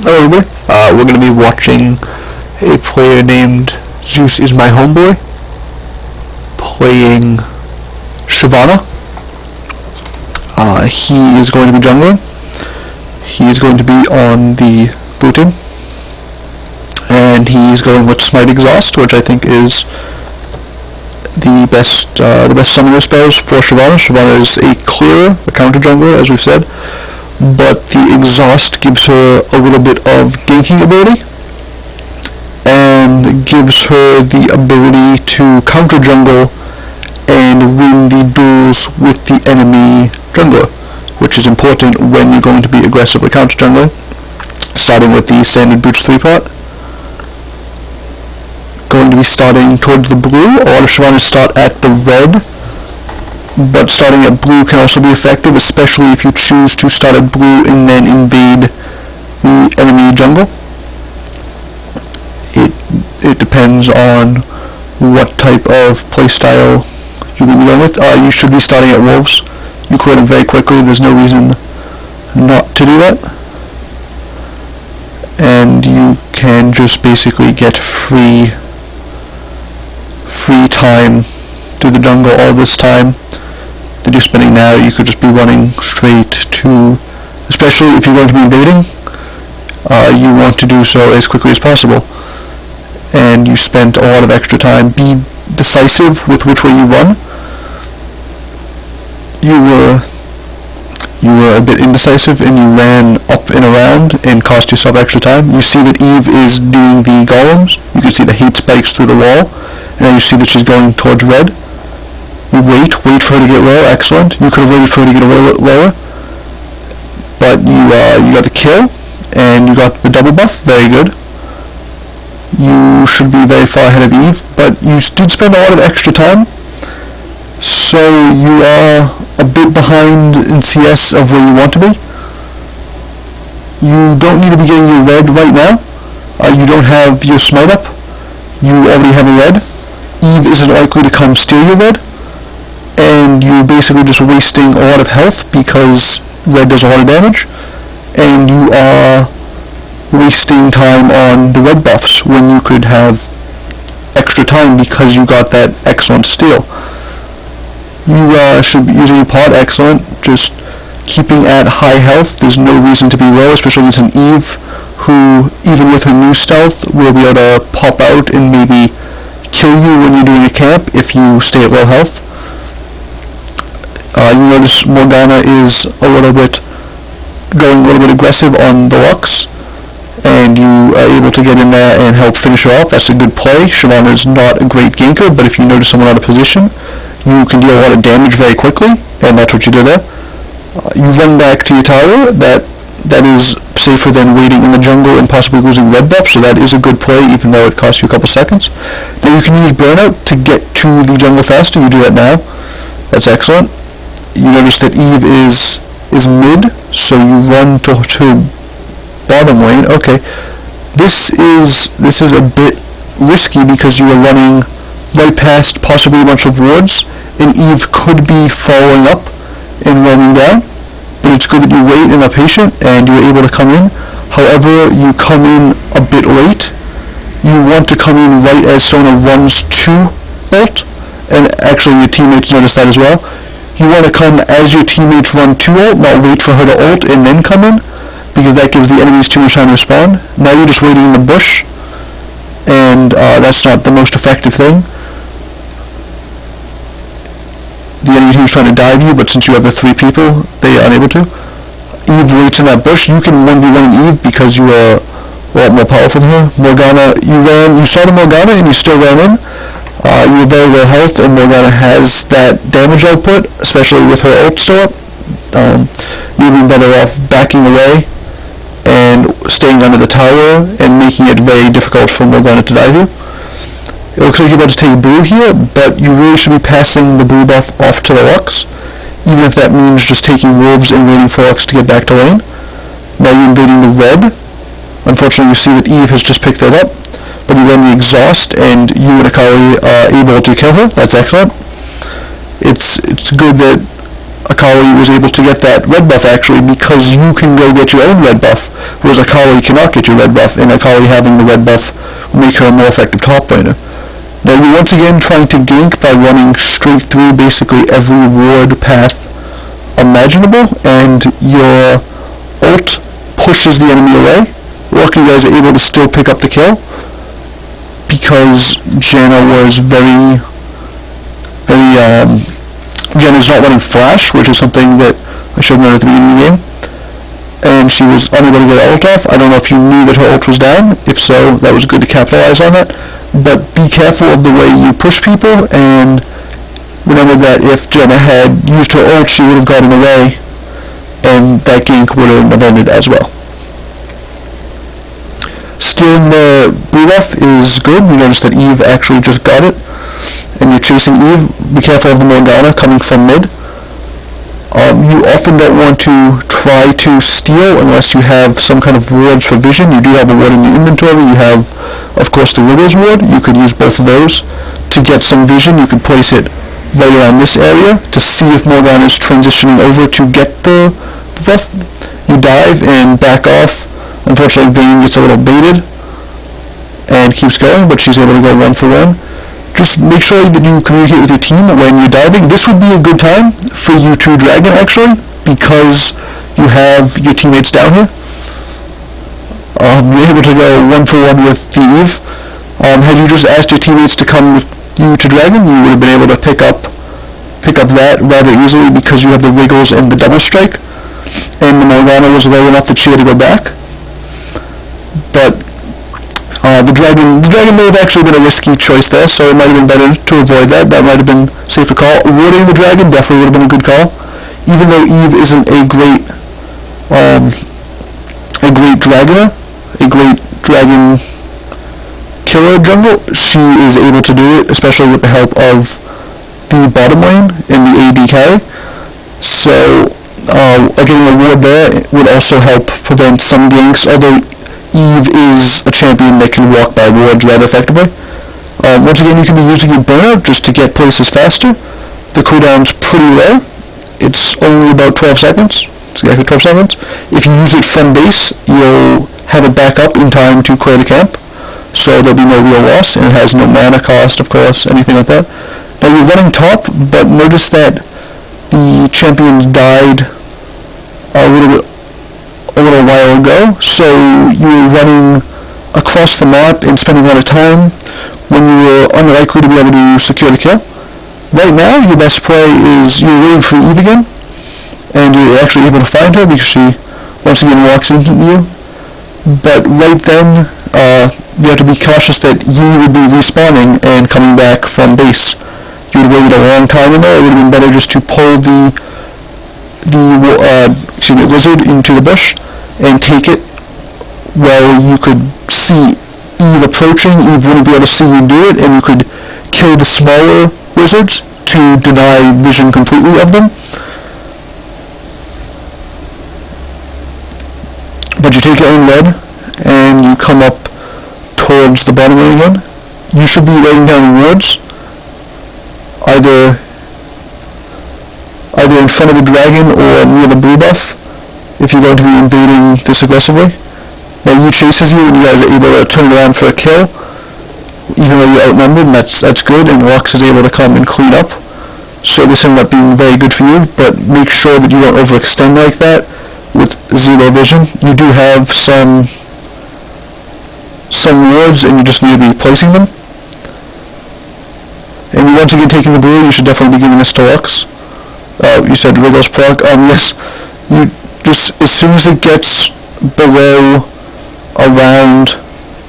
Hello everybody. We're going to be watching a player named ZeusIsMyHomeboy playing Shyvana. He is going to be jungling. He is going to be on the blue team. And he's going with Smite Exhaust, which I think is the best summoner spells for Shyvana. Shyvana is a clearer, a counter jungler, as we've said. But the Exhaust gives her a little bit of ganking ability and gives her the ability to counter jungle and win the duels with the enemy jungler, which is important when you're going to be aggressively counter jungling. Starting with the standard boots 3-pot. Going to be starting towards the blue. A lot of Shyvanas start at the red, but starting at blue can also be effective, especially if you choose to start at blue and then invade the enemy jungle. It depends on what type of playstyle you're going to be going with. You should be starting at wolves. You clear them very quickly. There's no reason not to do that. And you can just basically get free time through the jungle all this time that you're spending now. You could just be running straight to, especially if you're going to be invading, you want to do so as quickly as possible. And you spent a lot of extra time. Be decisive with which way you run. You were a bit indecisive and you ran up and around and cost yourself extra time. You see that Eve is doing the golems. You can see the hate spikes through the wall. And now you see that she's going towards red. You wait for her to get low, excellent. You could have waited for her to get a little lower. But you got the kill, and you got the double buff, very good. You should be very far ahead of Eve, but you did spend a lot of extra time. So you are a bit behind in CS of where you want to be. You don't need to be getting your red right now. You don't have your smite up. You already have a red. Eve isn't likely to come steal your red. And you're basically just wasting a lot of health because red does a lot of damage. And you are wasting time on the red buffs when you could have extra time because you got that excellent steal. You should be using your pod, excellent. Just keeping at high health. There's no reason to be low, especially against an Eve who, even with her new stealth, will be able to pop out and maybe kill you when you're doing a camp if you stay at low health. You notice Morgana is going a little bit aggressive on the Lux, and you are able to get in there and help finish her off. That's a good play. Shyvana is not a great ganker, but if you notice someone out of position, you can deal a lot of damage very quickly, and that's what you did there. You run back to your tower. That is safer than waiting in the jungle and possibly losing red buff, so that is a good play, even though it costs you a couple seconds. Now you can use burnout to get to the jungle faster. You do that now. That's excellent. You notice that Eve is mid, so you run to bottom lane. Okay, this is a bit risky because you are running right past possibly a bunch of wards, and Eve could be following up and running down. But it's good that you wait and are patient, and you were able to come in. However, you come in a bit late. You want to come in right as Sona runs to ult, and actually your teammates notice that as well. You want to come as your teammates run to ult, not wait for her to ult and then come in, because that gives the enemies too much time to respond. Now you're just waiting in the bush, and that's not the most effective thing. The enemy team is trying to dive you, but since you have the 3 people, they are unable to. Eve waits in that bush. You can 1v1 Eve because you are a lot more powerful than her. Morgana, you saw the Morgana and you still ran in. You have very low health, and Morgana has that damage output, especially with her ult still up. You'd be better off backing away and staying under the tower and making it very difficult for Morgana to dive you. It looks like you're about to take blue here, but you really should be passing the blue buff off to the Lux, even if that means just taking wolves and waiting for Lux to get back to lane. Now you're invading the red. Unfortunately, you see that Eve has just picked that up, but you run the exhaust, and you and Akali are able to kill her. That's excellent. It's good that Akali was able to get that red buff actually because you can go get your own red buff, whereas Akali cannot get your red buff, and Akali having the red buff will make her a more effective top laner. Now you're once again trying to gank by running straight through basically every ward path imaginable, and your ult pushes the enemy away. Luckily you guys are able to still pick up the kill because Janna was Janna's not running flash, which is something that I should have known at the beginning of the game, and she was unable to get her ult off. I don't know if you knew that her ult was down. If so, that was good to capitalize on that. But be careful of the way you push people, and remember that if Janna had used her ult, she would have gotten away, and that gank would have ended as well. Stealing the blue buff is good. You notice that Eve actually just got it, and you're chasing Eve. Be careful of the Morgana coming from mid. You often don't want to try to steal unless you have some kind of wards for vision. You do have a ward in your inventory. You have, of course, the Riddles ward. You could use both of those to get some vision. You could place it right around this area to see if Morgana is transitioning over to get the buff. You dive and back off. Unfortunately, Vayne gets a little baited and keeps going, but she's able to go 1-for-1. Just make sure that you communicate with your team when you're diving. This would be a good time for you to dragon actually, because you have your teammates down here. You're able to go 1-for-1 with the Eve. Had you just asked your teammates to come with you to dragon, you would have been able to pick up that rather easily because you have the Wriggles and the double strike, and the Morgana was low enough that she had to go back. But the dragon may have actually been a risky choice there, so it might have been better to avoid that. That might have been a safer call. Warding the dragon definitely would have been a good call. Even though Eve isn't a great dragoner, a great dragon killer jungle, she is able to do it, especially with the help of the bottom lane and the AD carry. So getting a ward there would also help prevent some ganks, although Eve is a champion that can walk by wards rather effectively. Once again, you can be using your burnout just to get places faster. The cooldown's pretty low. It's only about 12 seconds. It's exactly 12 seconds. If you use it from base, you'll have it back up in time to clear the camp, so there'll be no real loss, and it has no mana cost, of course, anything like that. Now you're running top, but notice that the champions died a little while ago, so you were running across the map and spending a lot of time when you were unlikely to be able to secure the kill. Right now, your best play is you're waiting for Eve again, and you're actually able to find her because she once again walks into you. But right then, you have to be cautious that Yi would be respawning and coming back from base. You would wait a long time in there. It would have been better just to pull the wizard into the bush and take it where you could see Eve approaching. Eve wouldn't be able to see you do it, and you could kill the smaller wizards to deny vision completely of them. But you take your own red and you come up towards the bottom lane again. You should be laying down wards either in front of the dragon or near the blue buff if you're going to be invading this aggressively. Now Yi chases you and you guys are able to turn around for a kill, even though you're outnumbered, and that's good, and Lux is able to come and clean up. So this ended up being very good for you, but make sure that you don't overextend like that with zero vision. You do have some wards and you just need to be placing them. And once again taking the blue, you should definitely be giving this to Lux. You said Wriggles proc. Yes, you just, as soon as it gets below around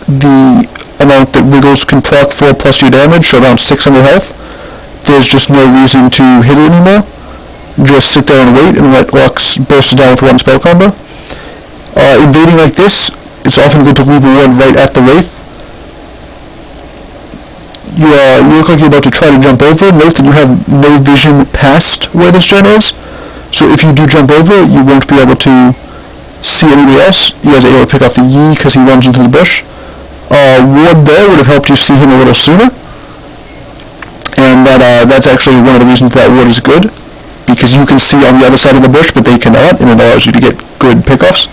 the amount that Wriggles can proc for plus your damage, so around 600 health, there's just no reason to hit it anymore. Just sit there and wait and let Lux burst it down with one spell combo. Invading like this, it's often good to leave a ward right at the Wraith. You look like you're about to try to jump over. Note that you have no vision past where this gen is, so if you do jump over, you won't be able to see anybody else. You guys are able to pick off the Yi because he runs into the bush. Ward there would have helped you see him a little sooner, and that's actually one of the reasons that ward is good, because you can see on the other side of the bush, but they cannot, and it allows you to get good pickoffs.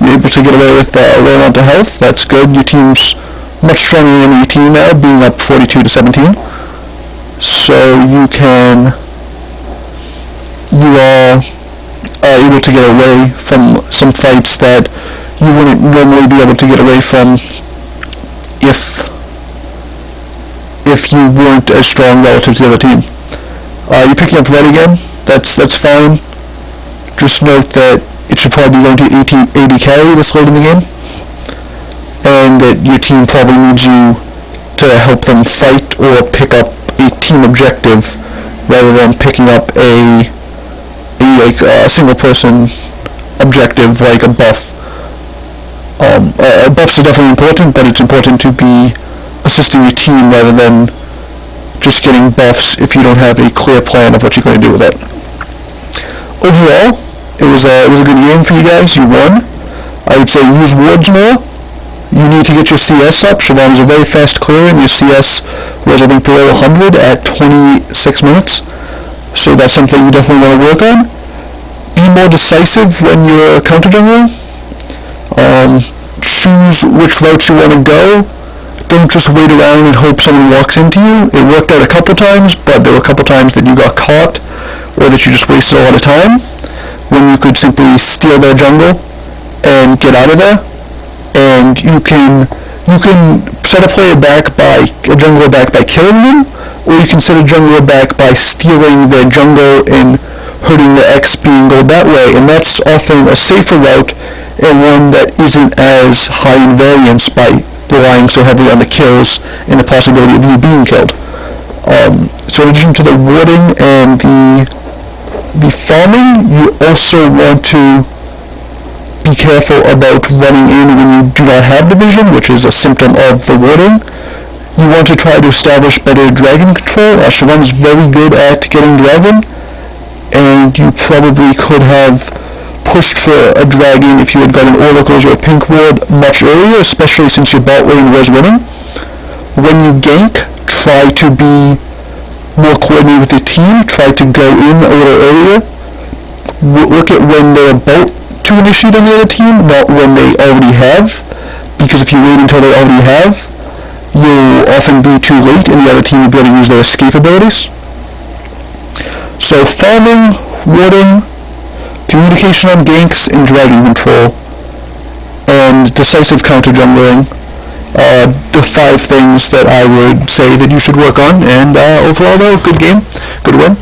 Able to get away with a low amount of health. That's good. Your team's much stronger than your team now, being up 42-17. So you are able to get away from some fights that you wouldn't normally be able to get away from if you weren't as strong relative to the other team. You're picking up red again. That's fine. Just note that it should probably be going to 80 carry this late in the game, and that your team probably needs you to help them fight or pick up a team objective rather than picking up a single person objective like a buff. Buffs are definitely important, but it's important to be assisting your team rather than just getting buffs if you don't have a clear plan of what you're going to do with it. Overall, it was a good game for you guys. You won. I would say use wards more. You need to get your CS up. Shyvana's a very fast clearer, and your CS was, I think, below 100 at 26 minutes. So that's something you definitely want to work on. Be more decisive when you're counter jungling. Choose which routes you want to go. Don't just wait around and hope someone walks into you. It worked out a couple times, but there were a couple times that you got caught or that you just wasted a lot of time, when you could simply steal their jungle and get out of there. And you can set a jungler back by killing them, or you can set a jungler back by stealing their jungle and hurting the XP and go that way, and that's often a safer route and one that isn't as high in variance by relying so heavily on the kills and the possibility of you being killed. So in addition to the warding and the farming, you also want to be careful about running in when you do not have the vision, which is a symptom of the warding. You want to try to establish better dragon control. Shyvana's very good at getting dragon, and you probably could have pushed for a dragon if you had gotten oracles or a pink ward much earlier, especially since your bot lane was winning. When you gank, try to be more coordinated with your team. Try to go in a little earlier. Look at when they're about to initiate on the other team, not when they already have, because if you wait until they already have, you'll often be too late and the other team will be able to use their escape abilities. So farming, warding, communication on ganks and dragon control, and decisive counter jungling, the 5 things that I would say that you should work on. And overall though, good game, good win.